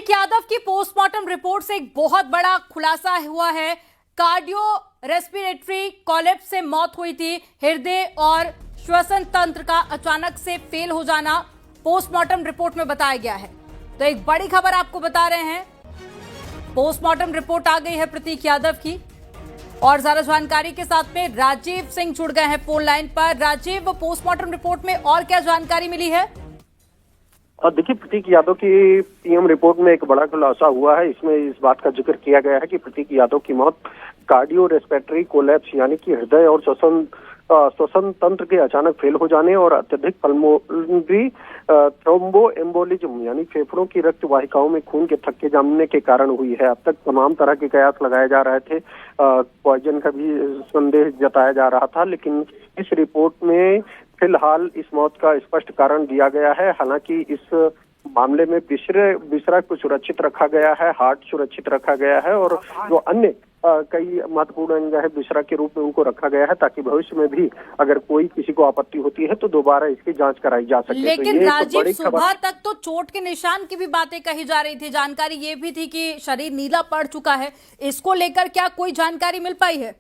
प्रतीक यादव की postmortem report से एक बहुत बड़ा खुलासा हुआ है। कार्डियो रेस्पिरेटरी कोलैप्स से मौत हुई थी। हृदय और श्वसन तंत्र का अचानक से फेल हो जाना पोस्टमार्टम रिपोर्ट में बताया गया है। तो एक बड़ी खबर आपको बता रहे हैं, पोस्टमार्टम रिपोर्ट आ गई है प्रतीक यादव की। और ज्यादा जानकारी के साथ में राजीव सिंह जुड़ गए हैं फोन लाइन पर। राजीव, पोस्टमार्टम रिपोर्ट में और क्या जानकारी मिली है? देखिए, प्रतीक यादव की पीएम रिपोर्ट में एक बड़ा खुलासा हुआ है। इसमें इस बात का जिक्र किया गया है कि प्रतीक यादव की मौत कार्डियो रेस्पिरेटरी कोलैप्स यानी कि हृदय और श्वसन तंत्र के अचानक फेल हो जाने और अत्यधिक पल्मोनरी थ्रोम्बो एम्बोलिज्म यानी फेफड़ों की रक्त वाहिकाओं में खून के थक्के जमने के कारण हुई है। अब तक तमाम तरह के कयास लगाए जा रहे थे, पॉइजन का भी संदेह जताया जा रहा था, लेकिन इस रिपोर्ट में फिलहाल इस मौत का स्पष्ट कारण दिया गया है। हालांकि इस मामले में बिसरा को सुरक्षित रखा गया है, हार्ट सुरक्षित रखा गया है और जो अन्य कई महत्वपूर्ण अंग है बिसरा के रूप में उनको रखा गया है, ताकि भविष्य में भी अगर कोई किसी को आपत्ति होती है तो दोबारा इसकी जांच कराई जा सके। लेकिन तो राजीव, सुबह तक तो चोट के निशान की भी बातें कही जा रही थी। जानकारी ये भी थी कि शरीर नीला पड़ चुका है। इसको लेकर क्या कोई जानकारी मिल पाई है?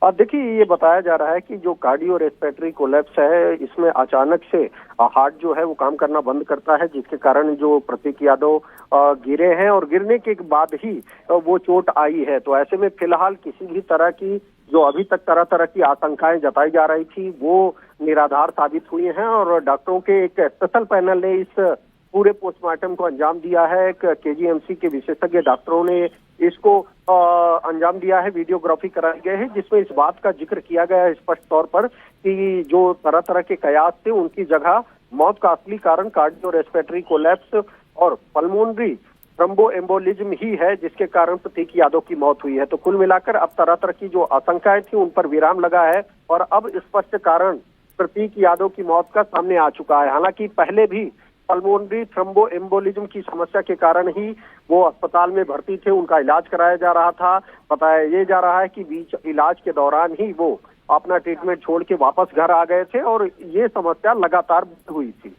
देखिए, ये बताया जा रहा है कि जो कार्डियो रेस्पिरेटरी कोलैप्स है, इसमें अचानक से हार्ट जो है वो काम करना बंद करता है, जिसके कारण जो प्रतीक यादव गिरे हैं और गिरने के बाद ही वो चोट आई है। तो ऐसे में फिलहाल किसी भी तरह की जो अभी तक तरह तरह की आशंकाएं जताई जा रही थी वो निराधार साबित हुई हैं और डॉक्टरों के एक स्पेशल पैनल ने इस पूरे पोस्टमार्टम को अंजाम दिया है। केजीएमसी के विशेषज्ञ डॉक्टरों ने इसको अंजाम दिया है। वीडियोग्राफी कराई गई है, जिसमें इस बात का जिक्र किया गया है स्पष्ट तौर पर कि जो तरह तरह के कयास थे उनकी जगह मौत का असली कारण कार्डियो रेस्पिरेटरी कोलैप्स और पल्मोनरी थ्रोम्बो एम्बोलिज्म ही है, जिसके कारण प्रतीक यादव की मौत हुई है। तो कुल मिलाकर अब तरह तरह की जो आशंकाएं थी उन पर विराम लगा है और अब स्पष्ट कारण प्रतीक यादव की मौत का सामने आ चुका है। हालांकि पहले भी पल्मोनरी थ्रोम्बो एम्बोलिज्म की समस्या के कारण ही वो अस्पताल में भर्ती थे, उनका इलाज कराया जा रहा था। बताया ये जा रहा है कि बीच इलाज के दौरान ही वो अपना ट्रीटमेंट छोड़ के वापस घर आ गए थे और ये समस्या लगातार हुई थी।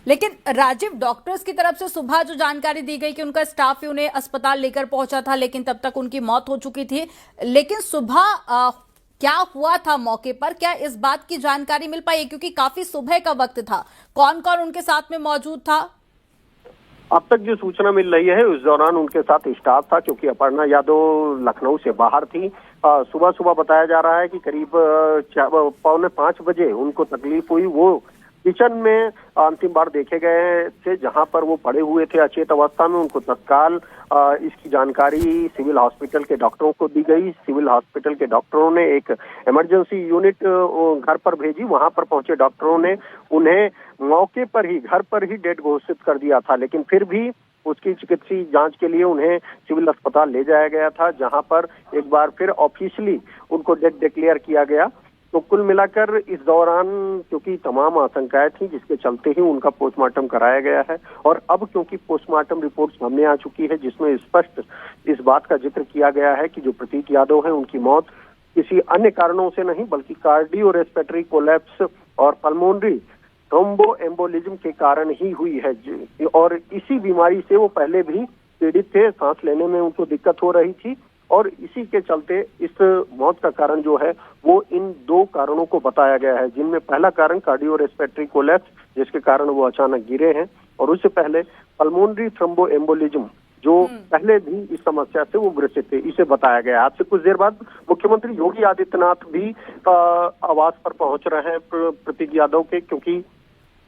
लेकिन राजीव, डॉक्टर्स की तरफ से सुबह जो जानकारी दी गई कि उनका स्टाफ ही उन्हें अस्पताल लेकर पहुंचा था, लेकिन तब तक उनकी मौत हो चुकी थी। लेकिन सुबह क्या हुआ था मौके पर, क्या इस बात की जानकारी मिल पाई? क्योंकि काफी सुबह का वक्त था। कौन कौन उनके साथ में मौजूद था? अब तक जो सूचना मिल रही है उस दौरान उनके साथ स्टाफ था, क्योंकि अपर्णा यादव लखनऊ से बाहर थी। सुबह सुबह बताया जा रहा है कि करीब 4:45 बजे उनको तकलीफ हुई। वो किचन में अंतिम बार देखे गए थे, जहां पर वो पड़े हुए थे अचेत अवस्था में। उनको तत्काल इसकी जानकारी सिविल हॉस्पिटल के डॉक्टरों को दी गई। सिविल हॉस्पिटल के डॉक्टरों ने एक इमरजेंसी यूनिट घर पर भेजी। वहां पर पहुंचे डॉक्टरों ने उन्हें मौके पर ही घर पर ही डेड घोषित कर दिया था, लेकिन फिर भी उसकी चिकित्सीय जांच के लिए उन्हें सिविल अस्पताल ले जाया गया था, जहां पर एक बार फिर ऑफिशियली उनको डेड डिक्लेयर किया गया। तो कुल मिलाकर इस दौरान क्योंकि तमाम आशंकाएं थी, जिसके चलते ही उनका पोस्टमार्टम कराया गया है और अब क्योंकि पोस्टमार्टम रिपोर्ट सामने आ चुकी है, जिसमें स्पष्ट इस बात का जिक्र किया गया है कि जो प्रतीक यादव है उनकी मौत किसी अन्य कारणों से नहीं बल्कि कार्डियो रेस्पिरेटरी कोलैप्स और पल्मोनरी थ्रोम्बो एम्बोलिज्म के कारण ही हुई है। और इसी बीमारी से वो पहले भी पीड़ित थे, सांस लेने में उनको दिक्कत हो रही थी और इसी के चलते इस मौत का कारण जो है वो इन दो कारणों को बताया गया है, जिनमें पहला कारण कार्डियो रेस्पिरेटरी कोलैप्स, जिसके कारण वो अचानक गिरे हैं, और उससे पहले पल्मोनरी थ्रोम्बो एम्बोलिज्म जो पहले भी इस समस्या से वो ग्रसित थे, इसे बताया गया। आज से कुछ देर बाद मुख्यमंत्री योगी आदित्यनाथ भी आवास पर पहुंच रहे हैं प्रतीक यादव के, क्योंकि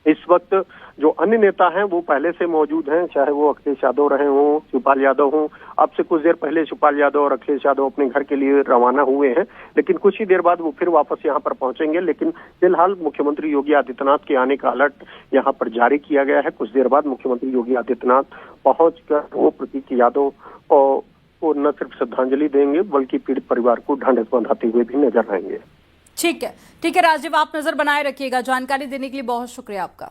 इस वक्त जो अन्य नेता हैं वो पहले से मौजूद हैं, चाहे वो अखिलेश यादव रहे हों, शिवपाल यादव हों। अब से कुछ देर पहले शिवपाल यादव और अखिलेश यादव अपने घर के लिए रवाना हुए हैं, लेकिन कुछ ही देर बाद वो फिर वापस यहाँ पर पहुंचेंगे। लेकिन फिलहाल मुख्यमंत्री योगी आदित्यनाथ के आने का अलर्ट यहाँ पर जारी किया गया है। कुछ देर बाद मुख्यमंत्री योगी आदित्यनाथ पहुंचकर वो प्रतीक यादव को न सिर्फ श्रद्धांजलि देंगे बल्कि पीड़ित परिवार को ढांढस बंधाते हुए भी नजर आएंगे। ठीक है राजीव, आप नजर बनाए रखिएगा। जानकारी देने के लिए बहुत शुक्रिया आपका।